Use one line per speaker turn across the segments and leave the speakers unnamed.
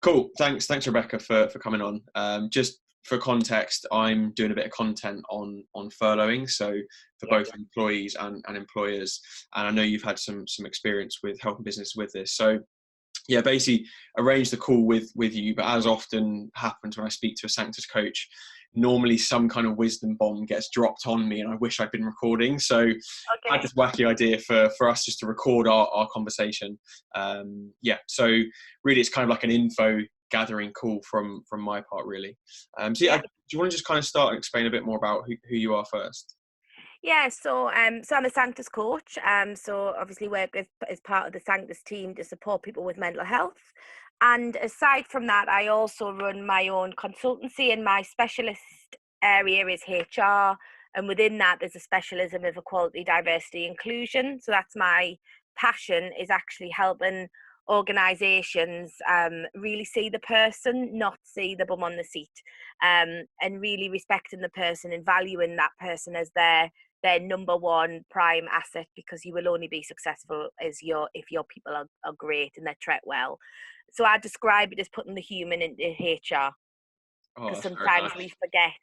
Cool. Thanks, Rebecca, for coming on. Just for context, I'm doing a bit of content on furloughing, so for both employees and employers. And I know you've had some experience with helping business with this. So yeah, basically arrange the call with you. But as often happens when I speak to a Sanctus coach, normally some kind of wisdom bomb gets dropped on me, and I wish I'd been recording. So I had this wacky idea for us just to record our conversation. So really it's kind of like an info gathering call from my part, really. Do you want to just kind of start and explain a bit more about who you are first?
So I'm a Sanctus coach. So obviously work as part of the Sanctus team to support people with mental health. And aside from that, I also run my own consultancy, and my specialist area is HR. And within that, there's a specialism of equality, diversity, inclusion. So that's my passion, is actually helping organisations really see the person, not see the bum on the seat, and really respecting the person and valuing that person as their number one prime asset, because you will only be successful if your people are great and they're treated well. So I describe it as putting the human into HR, because sometimes we forget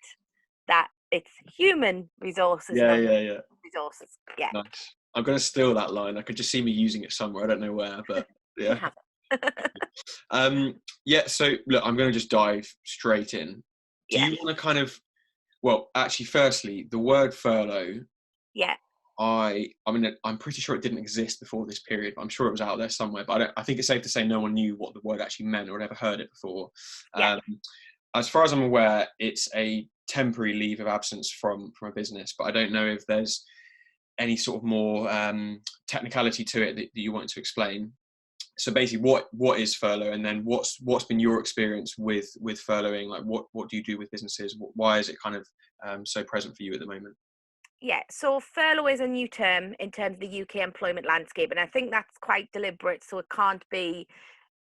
that it's human resources, not resources. Yeah.
Nice. I'm going to steal that line. I could just see me using it somewhere. I don't know where, but yeah. So look, I'm going to just dive straight in. Do you want to kind of, well, actually, firstly, the word furlough.
Yeah.
I mean, I'm pretty sure it didn't exist before this period. I'm sure it was out there somewhere, but I think it's safe to say no one knew what the word actually meant or had ever heard it before. As far as I'm aware, it's a temporary leave of absence from a business, but I don't know if there's any sort of more technicality to it that you want to explain. So basically, what is furlough, and then what's been your experience with furloughing? Like, what do you do with businesses? Why is it kind of so present for you at the moment?
Yeah, so furlough is a new term in terms of the UK employment landscape, and I think that's quite deliberate, so it can't be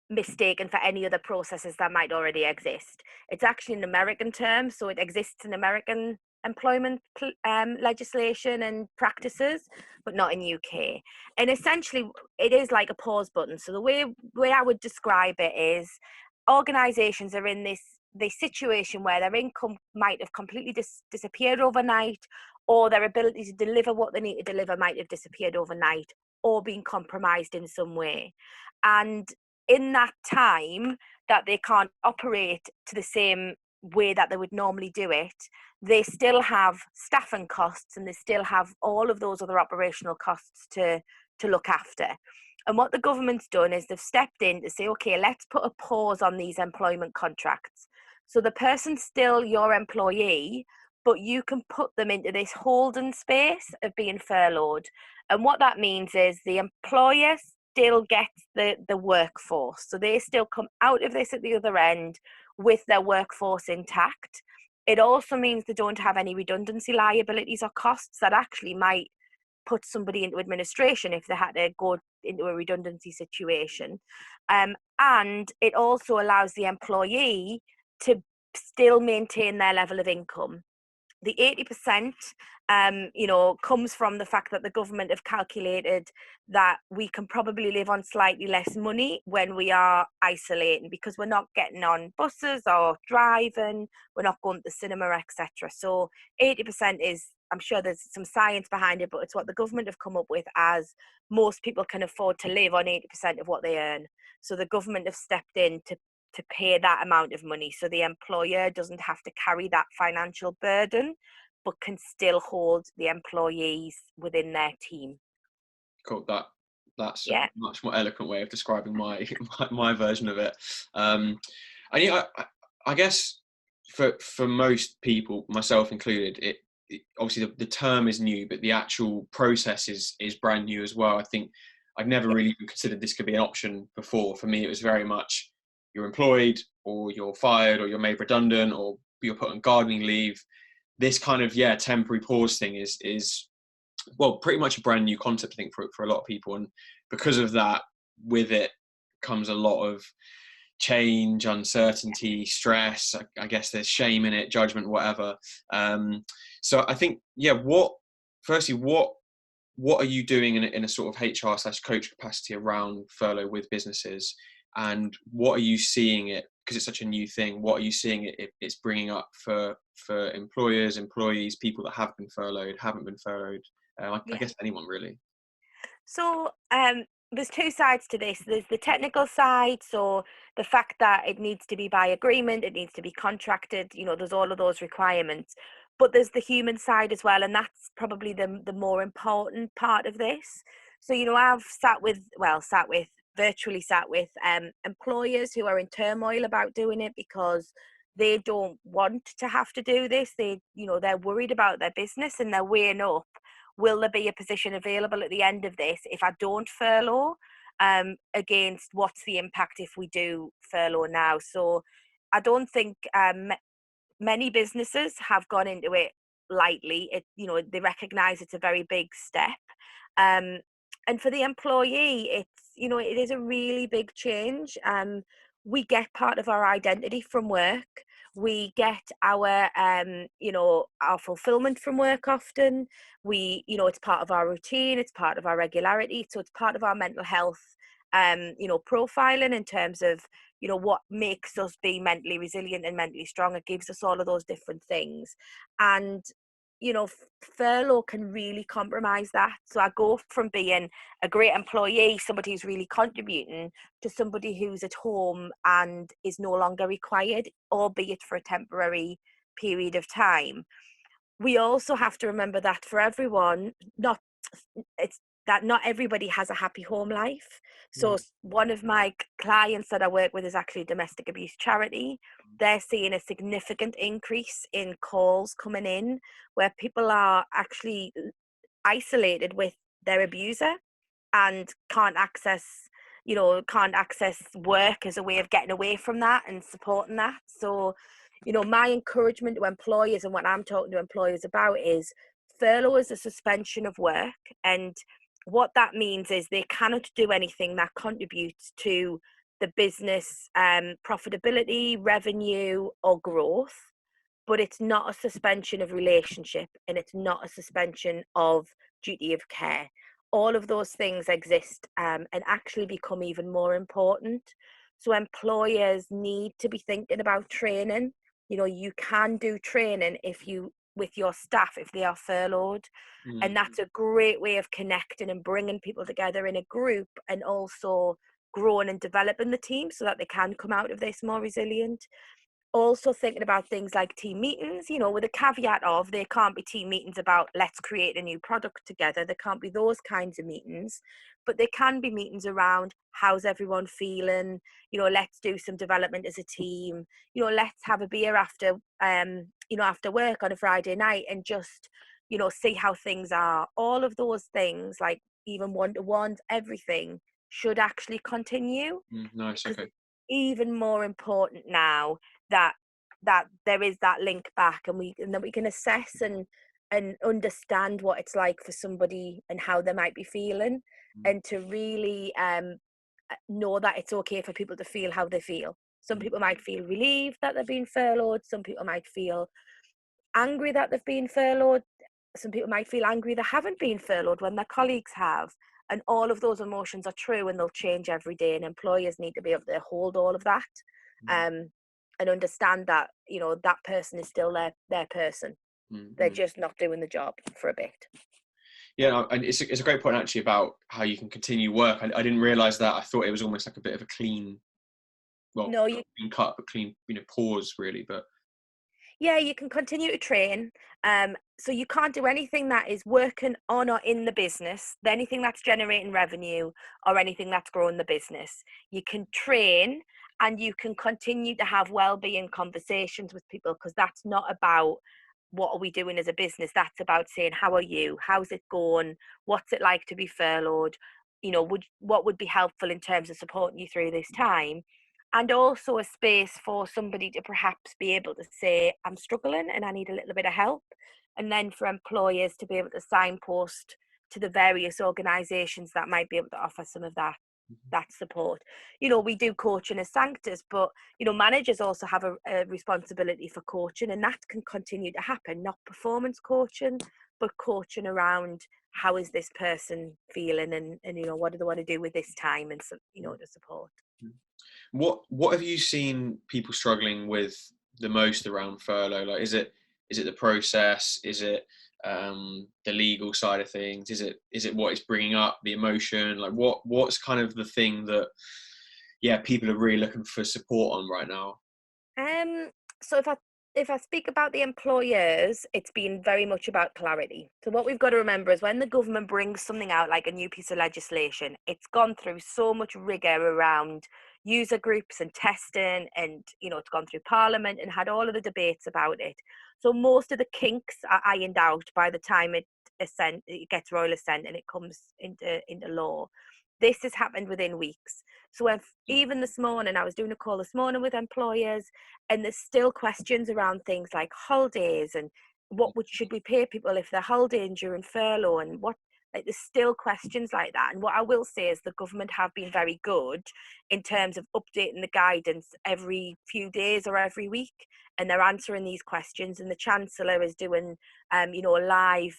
mistaken for any other processes that might already exist. It's actually an American term, so it exists in American employment legislation and practices, but not in UK. And essentially, it is like a pause button. So the way I would describe it is, organisations are in this situation where their income might have completely disappeared overnight, or their ability to deliver what they need to deliver might have disappeared overnight, or been compromised in some way. And in that time that they can't operate to the same way that they would normally do it, they still have staffing costs, and they still have all of those other operational costs to look after. And what the government's done is they've stepped in to say, okay, let's put a pause on these employment contracts. So the person's still your employee, but you can put them into this holding space of being furloughed. And what that means is the employer still gets the workforce. So they still come out of this at the other end with their workforce intact. It also means they don't have any redundancy liabilities or costs that actually might put somebody into administration if they had to go into a redundancy situation. And it also allows the employee to still maintain their level of income. The 80%, comes from the fact that the government have calculated that we can probably live on slightly less money when we are isolating, because we're not getting on buses or driving, we're not going to the cinema, etc. So 80% is, I'm sure there's some science behind it, but it's what the government have come up with as most people can afford to live on 80% of what they earn. So the government have stepped in to pay that amount of money, so the employer doesn't have to carry that financial burden, but can still hold the employees within their team.
Cool. That's a much more eloquent way of describing my version of it. And I guess for most people, myself included, it obviously the term is new, but the actual process is brand new as well. I think I'd never really even considered this could be an option before. For me, it was very much you're employed, or you're fired, or you're made redundant, or you're put on gardening leave. This kind of temporary pause thing is well, pretty much a brand new concept, I think, for a lot of people. And because of that, with it comes a lot of change, uncertainty, stress. I guess there's shame in it, judgment, whatever. So I think, what are you doing in a sort of HR/coach capacity around furlough with businesses? and what are you seeing it, because it's such a new thing, what are you seeing it's bringing up for employers, employees, people that have been furloughed, haven't been furloughed, I guess anyone really?
So there's two sides to this. There's the technical side, so the fact that it needs to be by agreement, it needs to be contracted, there's all of those requirements. But there's the human side as well, and that's probably the more important part of this. So, I've virtually sat with employers who are in turmoil about doing it because they don't want to have to do this. They're worried about their business and they're weighing up, will there be a position available at the end of this if I don't furlough, against what's the impact if we do furlough now. So I don't think many businesses have gone into it lightly. They recognize it's a very big step, um, and for the employee, it is a really big change. We get part of our identity from work. We get our fulfillment from work often. It's part of our routine. It's part of our regularity. So it's part of our mental health, profiling in terms of what makes us be mentally resilient and mentally strong. It gives us all of those different things, and furlough can really compromise that. So I go from being a great employee, somebody who's really contributing, to somebody who's at home and is no longer required, albeit for a temporary period of time. We also have to remember that for everyone, not everybody has a happy home life. So one of my clients that I work with is actually a domestic abuse charity. They're seeing a significant increase in calls coming in where people are actually isolated with their abuser and can't access work as a way of getting away from that and supporting that. So, my encouragement to employers, and what I'm talking to employers about, is furlough is a suspension of work. And what that means is they cannot do anything that contributes to the business profitability, revenue, or growth. But it's not a suspension of relationship, and it's not a suspension of duty of care. All of those things exist, and actually become even more important. So employers need to be thinking about training. You can do training with your staff if they are furloughed. And that's a great way of connecting and bringing people together in a group, and also growing and developing the team so that they can come out of this more resilient. Also thinking about things like team meetings, with a caveat of there can't be team meetings about let's create a new product together. There can't be those kinds of meetings, but there can be meetings around how's everyone feeling, let's do some development as a team, let's have a beer after after work on a Friday night and just see how things are. All of those things, like even one-to-ones, everything should actually continue.
Nice. Okay.
Even more important now that there is that link back, and that we can assess and understand what it's like for somebody and how they might be feeling, and to really know that it's okay for people to feel how they feel. Some people might feel relieved that they're being furloughed. Some people might feel angry that they've been furloughed. Some people might feel angry they haven't been furloughed when their colleagues have. And all of those emotions are true, and they'll change every day. And employers need to be able to hold all of that, and understand that that person is still their person. They're just not doing the job for a bit.
Yeah, and it's a great point actually about how you can continue work. I didn't realise that. I thought it was almost like a bit of a clean, clean cut, but clean, pause really. But
yeah, you can continue to train. So you can't do anything that is working on or in the business, anything that's generating revenue or anything that's growing the business. You can train, and you can continue to have well-being conversations with people, because that's not about what are we doing as a business. That's about saying, how are you? How's it going? What's it like to be furloughed? What would be helpful in terms of supporting you through this time? And also a space for somebody to perhaps be able to say, I'm struggling and I need a little bit of help. And then for employers to be able to signpost to the various organisations that might be able to offer some of that support. We do coaching as Sanctus, but managers also have a responsibility for coaching, and that can continue to happen. Not performance coaching, but coaching around how is this person feeling, and what do they want to do with this time, and to support.
What have you seen people struggling with the most around furlough? Like, is it the process? Is it the legal side of things? Is it what it's bringing up, the emotion? Like, what's kind of the thing that, yeah, people are really looking for support on right now?
Um, so if I speak about the employers, it's been very much about clarity. So what we've got to remember is when the government brings something out like a new piece of legislation, it's gone through so much rigor around user groups and testing, and it's gone through Parliament and had all of the debates about it. So most of the kinks are ironed out by the time it gets royal assent and it comes into law. This has happened within weeks. So if even this morning, I was doing a call this morning with employers, and there's still questions around things like holidays and should we pay people if they're holidaying during furlough, and what, like, there's still questions like that. And what I will say is the government have been very good in terms of updating the guidance every few days or every week, and they're answering these questions. And the Chancellor is doing live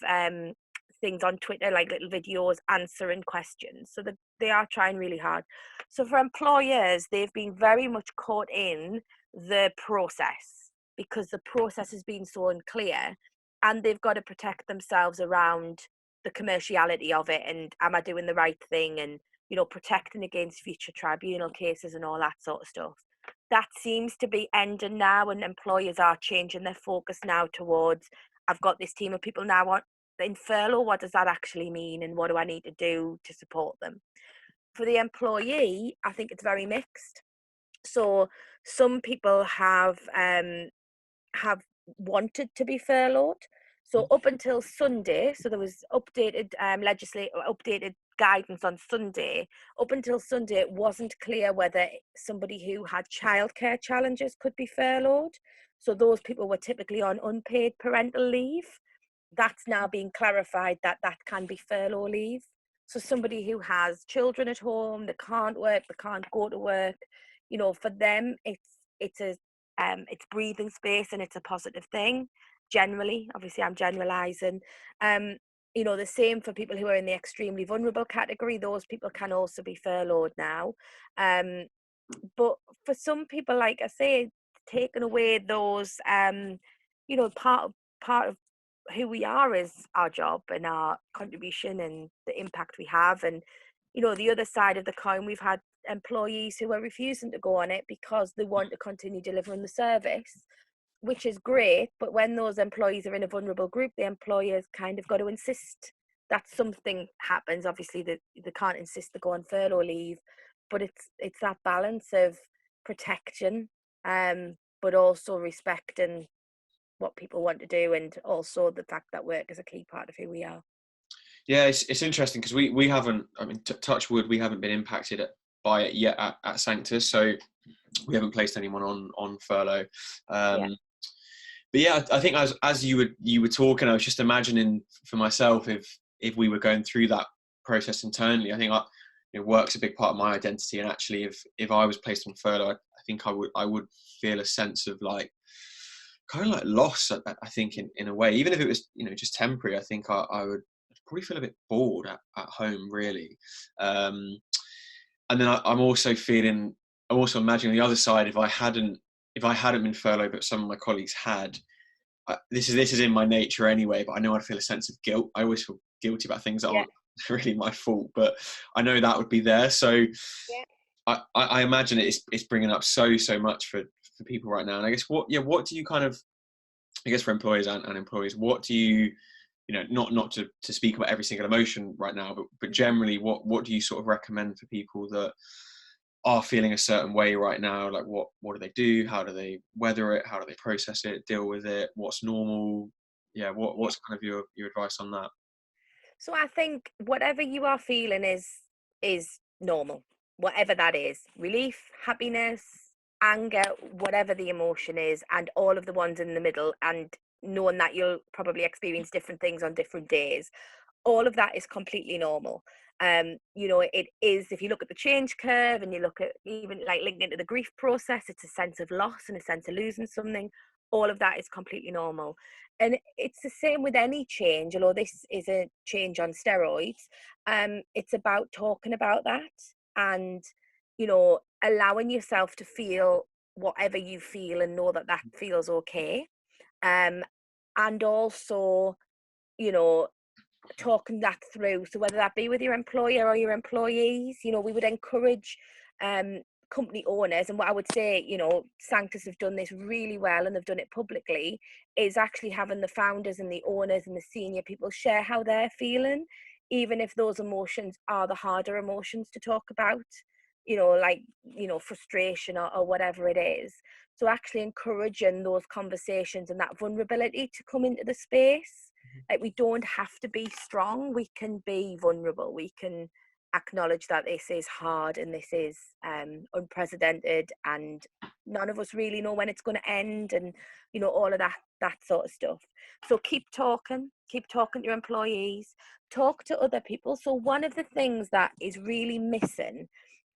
things on Twitter, like little videos answering questions. So they are trying really hard. So for employers, they've been very much caught in the process because the process has been so unclear, and they've got to protect themselves around the commerciality of it, and am I doing the right thing, and protecting against future tribunal cases and all that sort of stuff. That seems to be ending now, and employers are changing their focus now towards, I've got this team of people now in furlough, what does that actually mean, and what do I need to do to support them? For the employee, I think it's very mixed. So some people have wanted to be furloughed. So up until Sunday, so there was updated updated guidance on Sunday. Up until Sunday, it wasn't clear whether somebody who had childcare challenges could be furloughed. So those people were typically on unpaid parental leave. That's now being clarified that that can be furlough leave. So somebody who has children at home, they can't work, they can't go to work, for them it's breathing space, and it's a positive thing. Generally, obviously, I'm generalizing. Um, the same for people who are in the extremely vulnerable category. Those people can also be furloughed now. Um, but for some people, like I say, taking away those, part of who we are is our job and our contribution and the impact we have. And the other side of the coin, we've had employees who are refusing to go on it because they want to continue delivering the service, which is great. But when those employees are in a vulnerable group, the employers kind of got to insist that something happens. Obviously, they can't insist to go on furlough leave, but it's that balance of protection, but also respecting what people want to do, and also the fact that work is a key part of who we are.
Yeah, it's interesting because we haven't, I mean, touch wood, we haven't been impacted by it yet at Sanctus, so we haven't placed anyone on furlough.
Yeah.
But yeah, I think as you were talking, I was just imagining for myself if we were going through that process internally. I think work's a big part of my identity, and actually, if I was placed on furlough, I think I would feel a sense of like kind of like loss. I think in a way, even if it was just temporary, I think I would probably feel a bit bored at home, really. And then I'm also imagining the other side. If I hadn't been furloughed, but some of my colleagues had, this is in my nature anyway. But I know I'd feel a sense of guilt. I always feel guilty about things that
Yeah.
aren't really my fault, but I know that would be there. So
Yeah.
I imagine it's bringing up so much for people right now. And I guess what do you kind of, I guess for employers and employees, what do you, not to speak about every single emotion right now, but generally, what do you sort of recommend for people that are feeling a certain way right now? Like what do they do? How do they weather it? How do they process it, deal with it? What's normal? Yeah, what's kind of your advice on that?
So I think whatever you are feeling is normal. Whatever that is. Relief, happiness, anger, whatever the emotion is, and all of the ones in the middle, and knowing that you'll probably experience different things on different days. All of that is completely normal. It is, if you look at the change curve and you look at even like linking into the grief process, it's a sense of loss and a sense of losing something. All of that is completely normal. And it's the same with any change, although this is a change on steroids. It's about talking about that and you know, allowing yourself to feel whatever you feel and know that that feels okay. Um, and also, you know, talking that through. So whether that be with your employer or your employees, you know, we would encourage um, company owners, and what I would say, you know, Sanctus have done this really well and they've done it publicly, is actually having the founders and the owners and the senior people share how they're feeling, even if those emotions are the harder emotions to talk about, you know, like, you know, frustration or whatever it is. So actually encouraging those conversations and that vulnerability to come into the space. Like, we don't have to be strong, we can be vulnerable, we can acknowledge that this is hard and this is unprecedented, and none of us really know when it's going to end, and you know, all of that sort of stuff. So keep talking to your employees, talk to other people. So one of the things that is really missing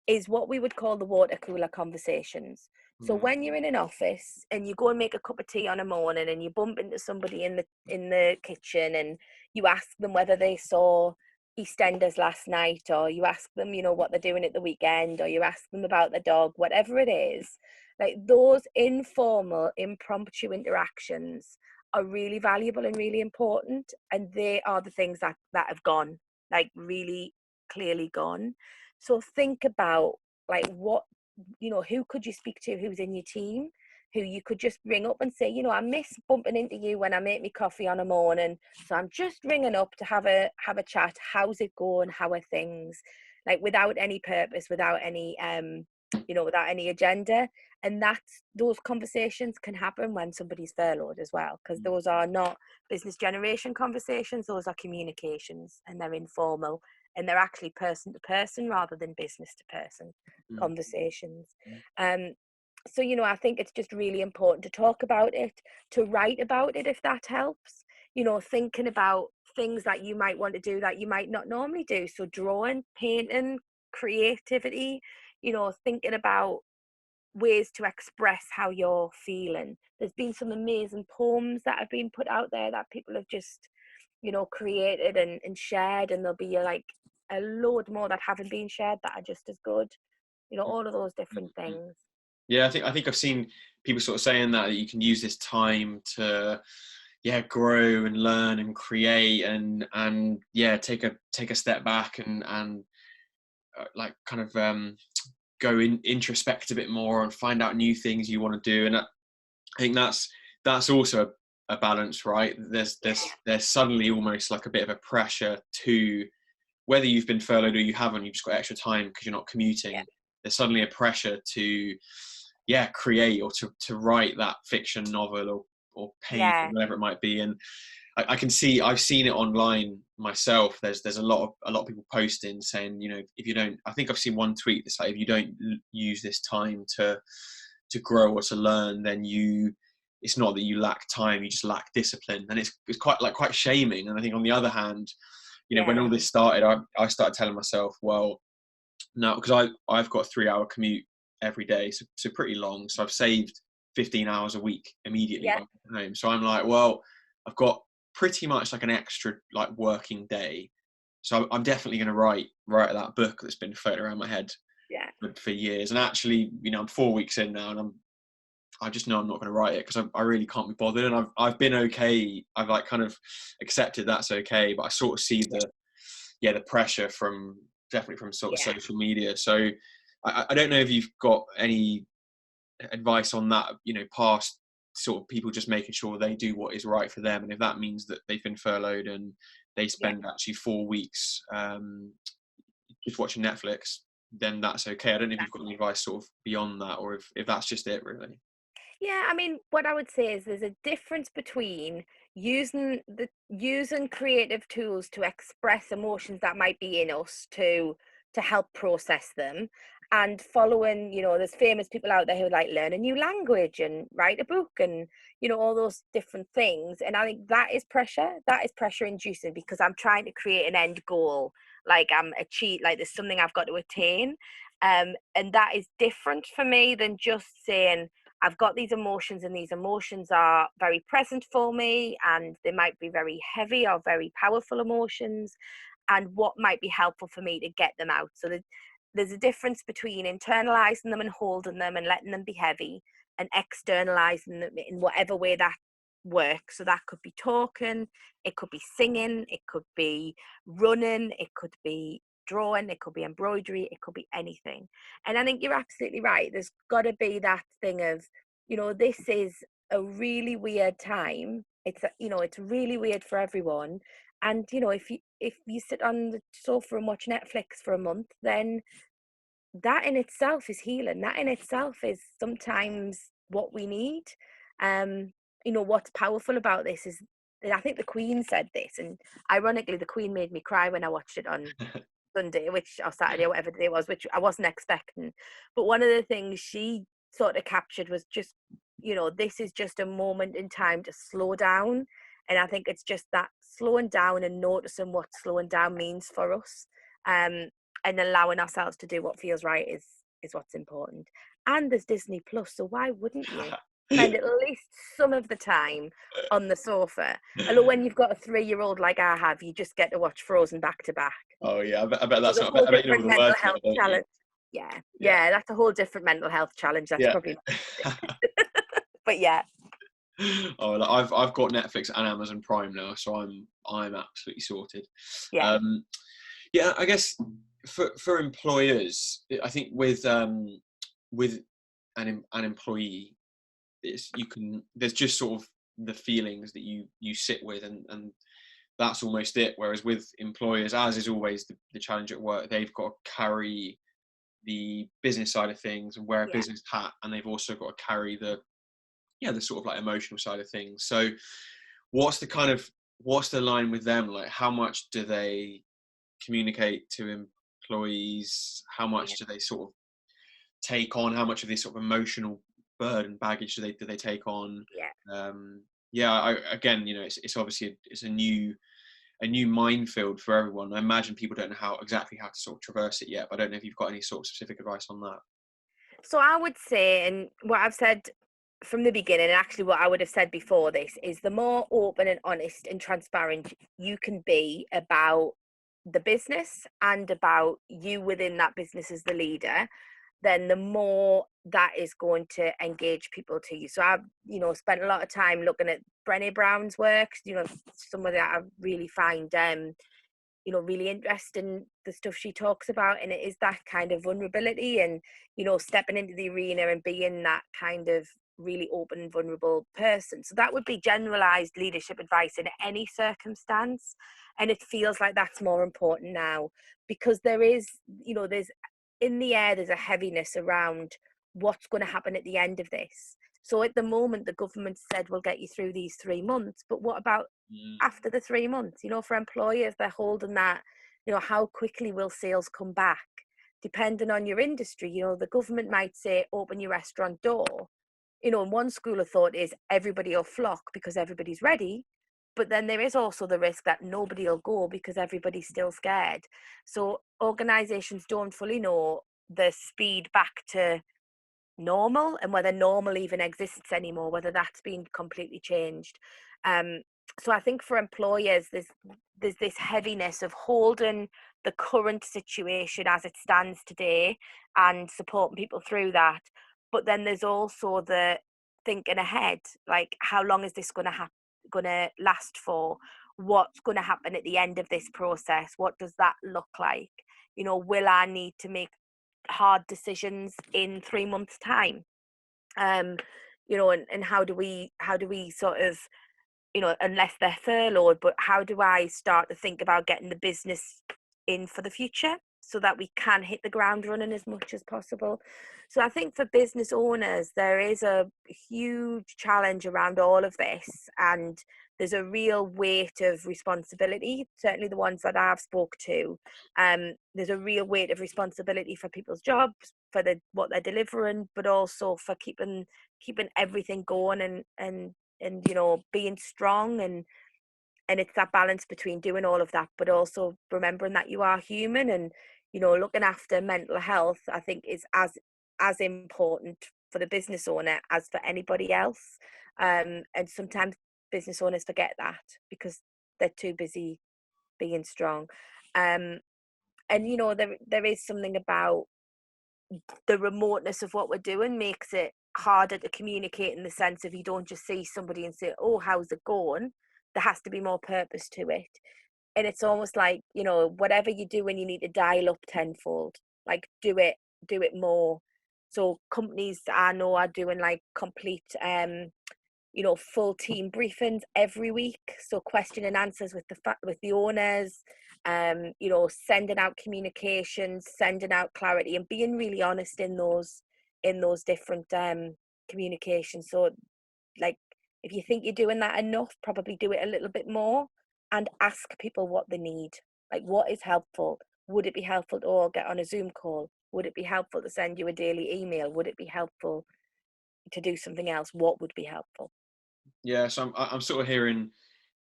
is what we would call the water cooler conversations. So
Mm.
when you're in an office and you go and make a cup of tea on a morning and you bump into somebody in the kitchen and you ask them whether they saw EastEnders last night, or you ask them, you know, what they're doing at the weekend, or you ask them about the dog, whatever it is, like those informal, impromptu interactions are really valuable and really important, and they are the things that have gone, like really clearly gone. So think about, like, what, you know, who could you speak to, who's in your team, who you could just ring up and say, you know, I miss bumping into you when I make me coffee on a morning, so I'm just ringing up to have a chat. How's it going? How are things? Like, without any purpose, without any you know, without any agenda. And that's, those conversations can happen when somebody's furloughed as well, because those are not business generation conversations, those are communications, and they're informal, and they're actually person to person rather than business to person conversations. Um, so, you know, I think it's just really important to talk about it, to write about it if that helps. You know, thinking about things that you might want to do that you might not normally do. So drawing, painting, creativity, you know, thinking about ways to express how you're feeling. There's been some amazing poems that have been put out there that people have just, you know, created and shared, and there'll be like a load more that haven't been shared that are just as good. You know, all of those different things.
Yeah, I think I've seen people sort of saying that you can use this time to, yeah, grow and learn and create and yeah, take a step back and like kind of go introspect a bit more and find out new things you want to do. And I think that's also a balance, right? There's suddenly almost like a bit of a pressure to, whether you've been furloughed or you haven't, you've just got extra time because you're not commuting.
Yeah.
There's suddenly a pressure to, yeah, create or to write that fiction novel or paint or
Yeah.
whatever it might be. And I can see, I've seen it online myself. There's a lot of people posting saying, you know, if you don't, I think I've seen one tweet that's like, if you don't use this time to grow or to learn, then it's not that you lack time, you just lack discipline. And it's quite shaming. And I think on the other hand, you know, when
Yeah.
all this started, I started telling myself, well, no, because I've got a 3-hour commute every day, so pretty long. So I've saved 15 hours a week immediately
Yeah.
when I'm home. So I'm like, well, I've got pretty much like an extra like working day. So I'm definitely going to write that book that's been floating around my head
Yeah.
for years. And actually, you know, I'm 4 weeks in now, and I just know I'm not going to write it because I really can't be bothered. And I've been okay. I've like kind of accepted that's okay, but I sort of see the pressure from, definitely from sort of
Yeah.
social media. So I don't know if you've got any advice on that, you know, past sort of people just making sure they do what is right for them. And if that means that they've been furloughed and they
Yeah.
spend actually 4 weeks just watching Netflix, then that's okay. I don't know if you've got any advice sort of beyond that, or if that's just it really.
Yeah, I mean, what I would say is there's a difference between using creative tools to express emotions that might be in us to help process them, and following, you know, there's famous people out there who like learn a new language and write a book and, you know, all those different things. And I think that is pressure inducing, because I'm trying to create an end goal, like I'm achieve, like there's something I've got to attain. And that is different for me than just saying, I've got these emotions and these emotions are very present for me, and they might be very heavy or very powerful emotions, and what might be helpful for me to get them out. So there's a difference between internalizing them and holding them and letting them be heavy, and externalizing them in whatever way that works. So that could be talking, it could be singing, it could be running, it could be drawing, it could be embroidery, it could be anything. And I think you're absolutely right. There's got to be that thing of, this is a really weird time. It's really weird for everyone. And if you sit on the sofa and watch Netflix for a month, then that in itself is healing. That in itself is sometimes what we need. What's powerful about this is, I think the Queen said this, and ironically, the Queen made me cry when I watched it on Sunday, or Saturday, or whatever day it was, which I wasn't expecting. But one of the things she sort of captured was just, this is just a moment in time to slow down. And I think it's just that slowing down and noticing what slowing down means for us. And allowing ourselves to do what feels right is what's important. And there's Disney Plus, so why wouldn't you spend at least some of the time on the sofa? Although when you've got a 3-year-old like I have, you just get to watch Frozen back to back.
Oh yeah, I bet that's
a whole
I bet you know
different
all the
mental
words now,
health
don't you?
challenge. Yeah, that's a whole different mental health challenge. That's probably not. But yeah.
Oh, I've got Netflix and Amazon Prime now, so I'm absolutely sorted.
Yeah.
Yeah, I guess for employers, I think with an employee, there's just sort of the feelings that you sit with, and that's almost it. Whereas with employers, as is always the challenge at work, they've got to carry the business side of things and wear a business hat, and they've also got to carry the sort of like emotional side of things. So what's the line with them? Like, how much do they communicate to employees? How much do they sort of take on? How much of this sort of emotional burden baggage do they take on? Again, it's obviously it's a new minefield for everyone. I imagine people don't know exactly how to sort of traverse it yet, but I don't know if you've got any sort of specific advice on that.
So I would say, and what I've said from the beginning, and actually what I would have said before this, is the more open and honest and transparent you can be about the business and about you within that business as the leader, then the more that is going to engage people to you. So I've, spent a lot of time looking at Brené Brown's work, somebody that I really find, really interesting, the stuff she talks about. And it is that kind of vulnerability and, stepping into the arena and being that kind of really open and vulnerable person. So that would be generalized leadership advice in any circumstance. And it feels like that's more important now, because there is, there's in the air, there's a heaviness around what's going to happen at the end of this. So at the moment, the government said we'll get you through these 3 months, but what about after the 3 months? For employers, they're holding that, how quickly will sales come back? Depending on your industry, the government might say open your restaurant door. And one school of thought is everybody will flock because everybody's ready. But then there is also the risk that nobody will go because everybody's still scared. So organizations don't fully know the speed back to normal and whether normal even exists anymore, whether that's been completely changed. So I think for employers, there's this heaviness of holding the current situation as it stands today and supporting people through that. But then there's also the thinking ahead, like how long is this going to last for? What's going to happen at the end of this process? What does that look like? Will I need to make hard decisions in 3 months' time? And how do we sort of, unless they're furloughed, but how do I start to think about getting the business in for the future so that we can hit the ground running as much as possible? So I think for business owners, there is a huge challenge around all of this, and there's a real weight of responsibility, certainly the ones that I've spoke to. There's a real weight of responsibility for people's jobs, for what they're delivering, but also for keeping everything going and being strong, and it's that balance between doing all of that but also remembering that you are human. And looking after mental health, I think, is as important for the business owner as for anybody else. And sometimes business owners forget that because they're too busy being strong. And there is something about the remoteness of what we're doing makes it harder to communicate, in the sense of you don't just see somebody and say, oh, how's it going? There has to be more purpose to it. And it's almost like, whatever you do, when you need to dial up tenfold, like do it more. So companies I know are doing like complete full team briefings every week, so question and answers with the owners, sending out communications, sending out clarity, and being really honest in those different communications. So, like, if you think you're doing that enough, probably do it a little bit more, and ask people what they need. Like, what is helpful? Would it be helpful to all get on a Zoom call? Would it be helpful to send you a daily email? Would it be helpful to do something else? What would be helpful?
Yeah, so I'm sort of hearing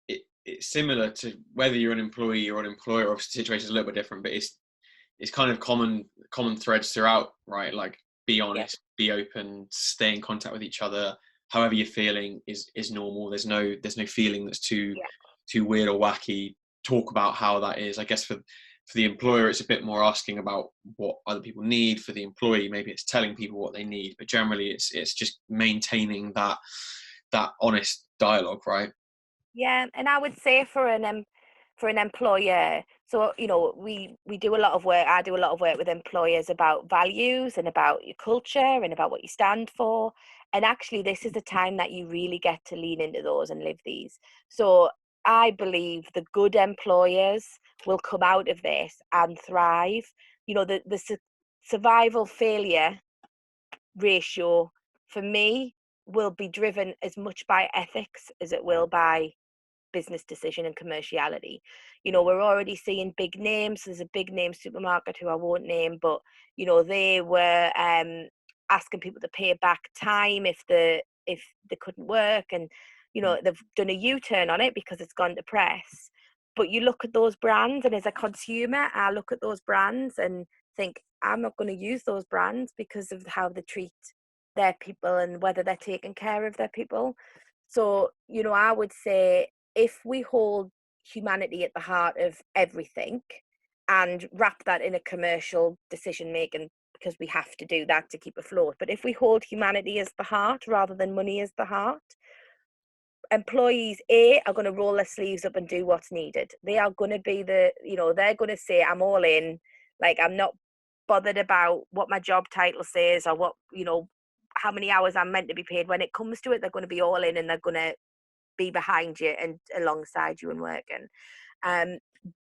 it's similar to whether you're an employee or an employer. Obviously, the situation is a little bit different, but it's kind of common threads throughout, right? Like, be
Yeah.
honest, be open, stay in contact with each other. However you're feeling is normal. There's no feeling that's too weird or wacky. Talk about how that is. I guess for the employer, it's a bit more asking about what other people need. For the employee, maybe it's telling people what they need. But generally, it's just maintaining that honest dialogue, right?
Yeah, and I would say for an employer, so we do a lot of work. I do a lot of work with employers about values and about your culture and about what you stand for. And actually, this is the time that you really get to lean into those and live these. So I believe the good employers will come out of this and thrive. The survival failure ratio for me will be driven as much by ethics as it will by business decision and commerciality. We're already seeing big names. There's a big name supermarket who I won't name, but they were asking people to pay back time if they couldn't work, and they've done a U-turn on it because it's gone to press. But you look at those brands, and as a consumer, I look at those brands and think, I'm not going to use those brands because of how they treat their people and whether they're taking care of their people. So, I would say, if we hold humanity at the heart of everything and wrap that in a commercial decision making, because we have to do that to keep afloat, but if we hold humanity as the heart rather than money as the heart, employees are going to roll their sleeves up and do what's needed. They are going to be they're going to say, I'm all in. Like, I'm not bothered about what my job title says or what, how many hours I'm meant to be paid. When it comes to it, they're going to be all in, and they're going to be behind you and alongside you and working.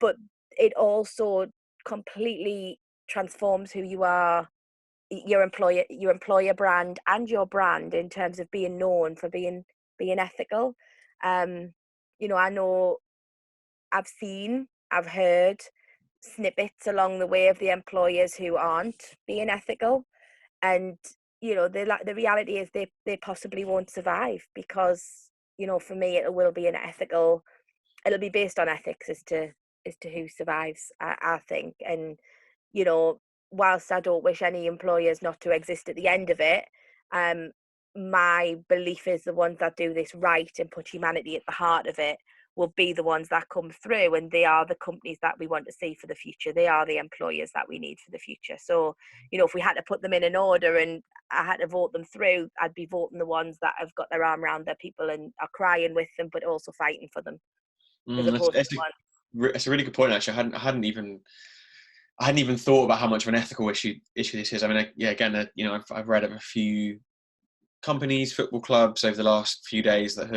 But it also completely transforms who you are, your employer brand, and your brand, in terms of being known for being ethical. I know I've heard snippets along the way of the employers who aren't being ethical, and the reality is they possibly won't survive, because for me it will be it'll be based on ethics as to who survives, I think. And whilst I don't wish any employers not to exist at the end of it, my belief is the ones that do this right and put humanity at the heart of it will be the ones that come through, and they are the companies that we want to see for the future. They are the employers that we need for the future. So, if we had to put them in an order and I had to vote them through, I'd be voting the ones that have got their arm around their people and are crying with them, but also fighting for them.
That's a really good point, actually. I hadn't even thought about how much of an ethical issue this is. I mean, again, I've read of a few companies, football clubs over the last few days that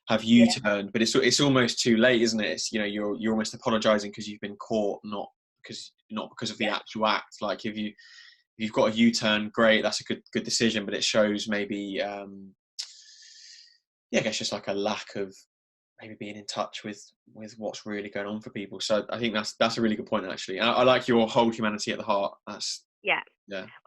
have U-turned, but it's almost too late, isn't it? It's, you're almost apologising because you've been caught, not because of the actual act. Like, if you've got a U-turn, great, that's a good decision, but it shows maybe I guess just like a lack of maybe being in touch with what's really going on for people. So I think that's a really good point, actually. And I like your hold humanity at the heart.
Yeah.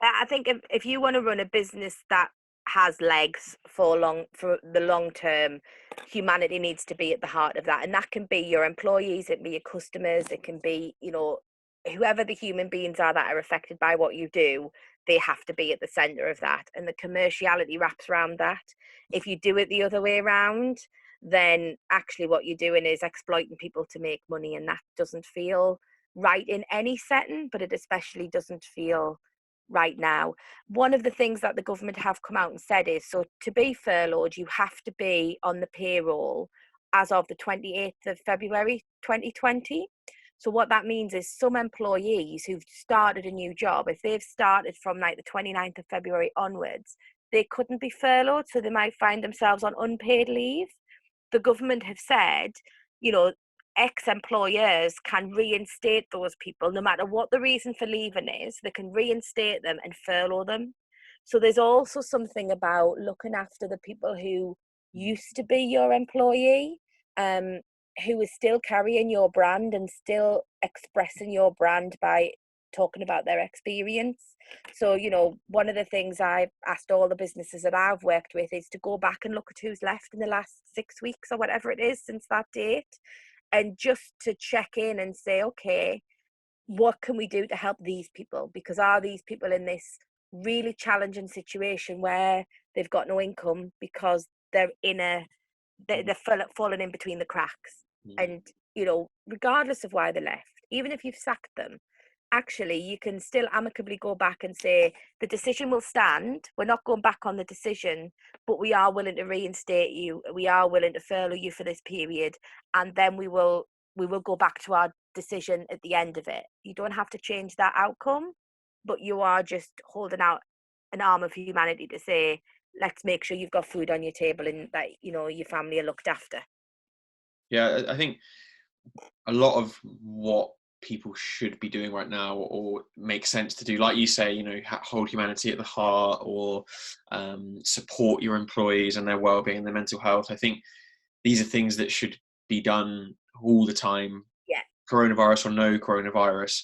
I think if you want to run a business that has legs for the long term, humanity needs to be at the heart of that. And that can be your employees, it can be your customers, it can be whoever the human beings are that are affected by what you do. They have to be at the center of that, and the commerciality wraps around that. If you do it the other way around, then actually what you're doing is exploiting people to make money, and that doesn't feel right in any setting, but it especially doesn't feel right now. One of the things that the government have come out and said is, so to be furloughed, you have to be on the payroll as of the 28th of February 2020. So what that means is some employees who've started a new job, if they've started from like the 29th of February onwards, they couldn't be furloughed, so they might find themselves on unpaid leave. The government have said, you know, ex-employers can reinstate those people no matter what the reason for leaving is. They can reinstate them and furlough them. So there's also something about looking after the people who used to be your employee, um, who is still carrying your brand and still expressing your brand by talking about their experience. So, you know, one of the things I've asked all the businesses that I've worked with is to go back and look at who's left in the last 6 weeks or whatever it is since that date, and just to check in and say, okay, what can we do to help these people? Because are these people in this really challenging situation where they've got no income because they're in a they're falling in between the cracks? And you know, regardless of why they left, even if you've sacked them, actually you can still amicably go back and say the decision will stand, we're not going back on the decision, but we are willing to reinstate you, we are willing to furlough you for this period, and then we will go back to our decision at the end of it. You don't have to change that outcome, but you are just holding out an arm of humanity to say, let's make sure you've got food on your table and that, you know, your family are looked after.
Yeah, I think a lot of what people should be doing right now, or make sense to do, like you say, you know, hold humanity at the heart, or support your employees and their well-being and their mental health. I think these are things that should be done all the time,
Yeah.
coronavirus or no coronavirus.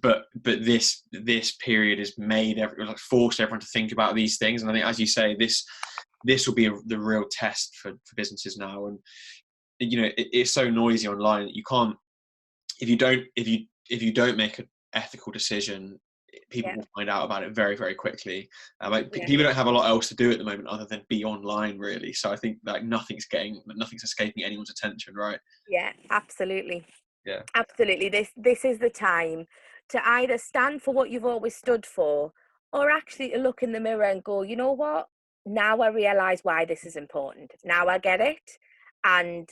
But this period has made forced everyone to think about these things, and I think, as you say, this will be the real test for businesses now. And you know, it's so noisy online that you can't, if you don't make an ethical decision, people
Yeah.
will find out about it very, very quickly.
Yeah.
People don't have a lot else to do at the moment other than be online, really. So I think like nothing's escaping anyone's attention, right?
Yeah, absolutely.
Yeah.
Absolutely. This is the time to either stand for what you've always stood for, or actually to look in the mirror and go, you know what? Now I realize why this is important. Now I get it. And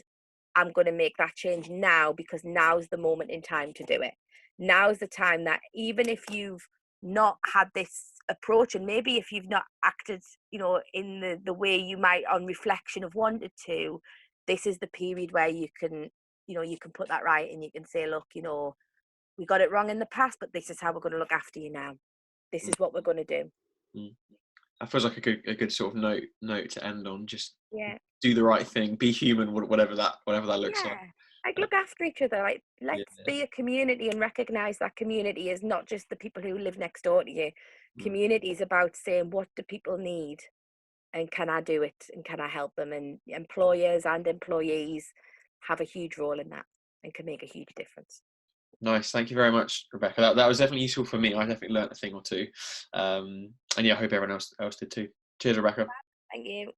I'm going to make that change now, because now's the moment in time to do it. Now's the time that even if you've not had this approach, and maybe if you've not acted, you know, in the way you might on reflection have wanted to, this is the period where you can, you know, you can put that right and you can say, look, you know, we got it wrong in the past, but this is how we're going to look after you now. This is what we're going to do.
Mm. That feels like a good sort of note to end on. Just
Yeah.
do the right thing, be human, whatever that looks like.
Yeah. Like, look after each other. Like,
Yeah.
let's be a community and recognize that community is not just the people who live next door to you. Community is about saying, what do people need? And can I do it? And can I help them? And employers and employees have a huge role in that and can make a huge difference.
Nice. Thank you very much, Rebecca. That was definitely useful for me. I definitely learned a thing or two. And yeah, I hope everyone else did too. Cheers, Rebecca.
Thank you.